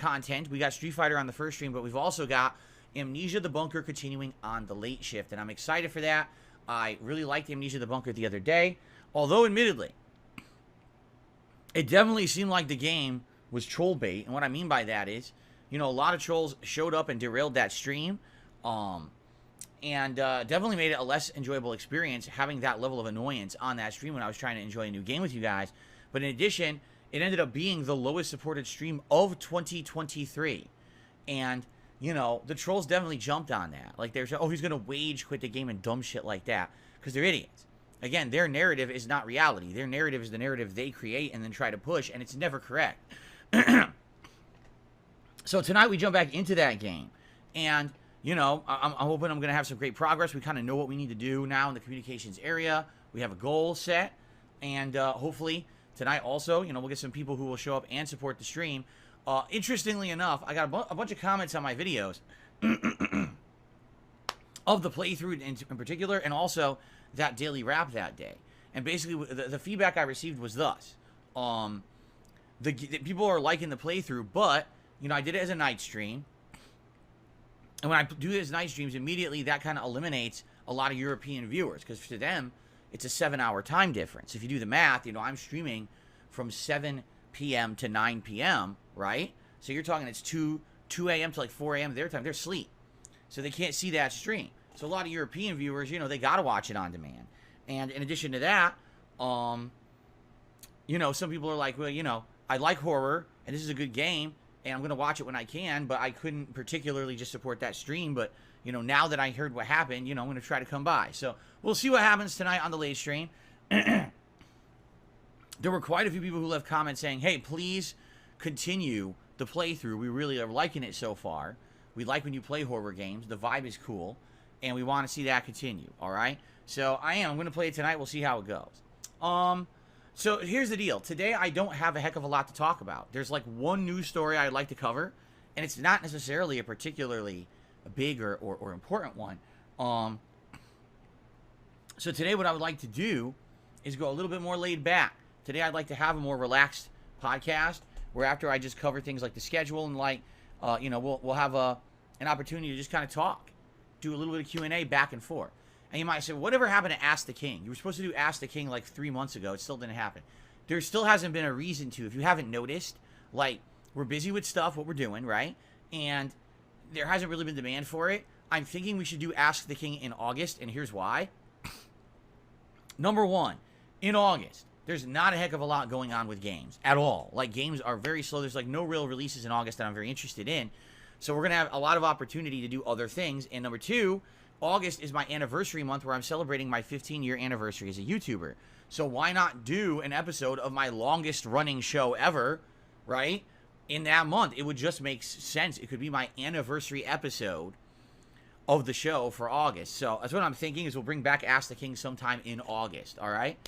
content. We got Street Fighter on the first stream, but we've also got Amnesia the Bunker continuing on the late shift, and I'm excited for that. I really liked Amnesia the Bunker the other day, although admittedly, it definitely seemed like the game was troll bait, and what I mean by that is, you know, a lot of trolls showed up and derailed that stream, and definitely made it a less enjoyable experience having that level of annoyance on that stream when I was trying to enjoy a new game with you guys. But in addition, it ended up being the lowest supported stream of 2023, and you know, the trolls definitely jumped on that. Like, they're saying, oh, he's going to rage quit the game and dumb shit like that. Because they're idiots. Again, their narrative is not reality. Their narrative is the narrative they create and then try to push, and it's never correct. So tonight we jump back into that game. And, you know, I'm hoping I'm going to have some great progress. We kind of know what we need to do now in the communications area. We have a goal set. And hopefully tonight also, you know, we'll get some people who will show up and support the stream. Interestingly enough, I got a bunch of comments on my videos of the playthrough in particular, and also that daily wrap that day. And basically, the feedback I received was thus. The people are liking the playthrough, but, you know, I did it as a night stream. And when I do it as night streams, immediately that kind of eliminates a lot of European viewers, because to them, it's a 7-hour time difference. If you do the math, you know, I'm streaming from 7 p.m. to 9 p.m., right? So you're talking it's 2 a.m. to like 4 a.m. their time. They're asleep. So they can't see that stream. So a lot of European viewers, you know, they got to watch it on demand. And in addition to that, you know, some people are like, well, you know, I like horror, and this is a good game, and I'm going to watch it when I can, but I couldn't particularly just support that stream. But, you know, now that I heard what happened, you know, I'm going to try to come by. So we'll see what happens tonight on the late stream. There were quite a few people who left comments saying, hey, please continue the playthrough. We really are liking it so far. We like when you play horror games. The vibe is cool, and we want to see that continue, all right? So I'm going to play it tonight. We'll see how it goes. So here's the deal. Today, I don't have a heck of a lot to talk about. There's like one news story I'd like to cover, and it's not necessarily a particularly big or important one. So today, what I would like to do is go a little bit more laid back. Today, I'd like to have a more relaxed podcast where after I just cover things like the schedule and like, you know, we'll have an opportunity to just kind of talk, do a little bit of Q&A back and forth. And you might say, whatever happened to Ask the King? You were supposed to do Ask the King like 3 months ago. It still didn't happen. There still hasn't been a reason to. If you haven't noticed, like, we're busy with stuff, what we're doing, right? And there hasn't really been demand for it. I'm thinking we should do Ask the King in August, and here's why. Number one, in August, there's not a heck of a lot going on with games at all. Like, games are very slow. There's, like, no real releases in August that I'm very interested in. So we're going to have a lot of opportunity to do other things. And number two, August is my anniversary month where I'm celebrating my 15-year anniversary as a YouTuber. So why not do an episode of my longest running show ever, right, in that month? It would just make sense. It could be my anniversary episode of the show for August. So that's what I'm thinking, is we'll bring back Ask the King sometime in August, all right?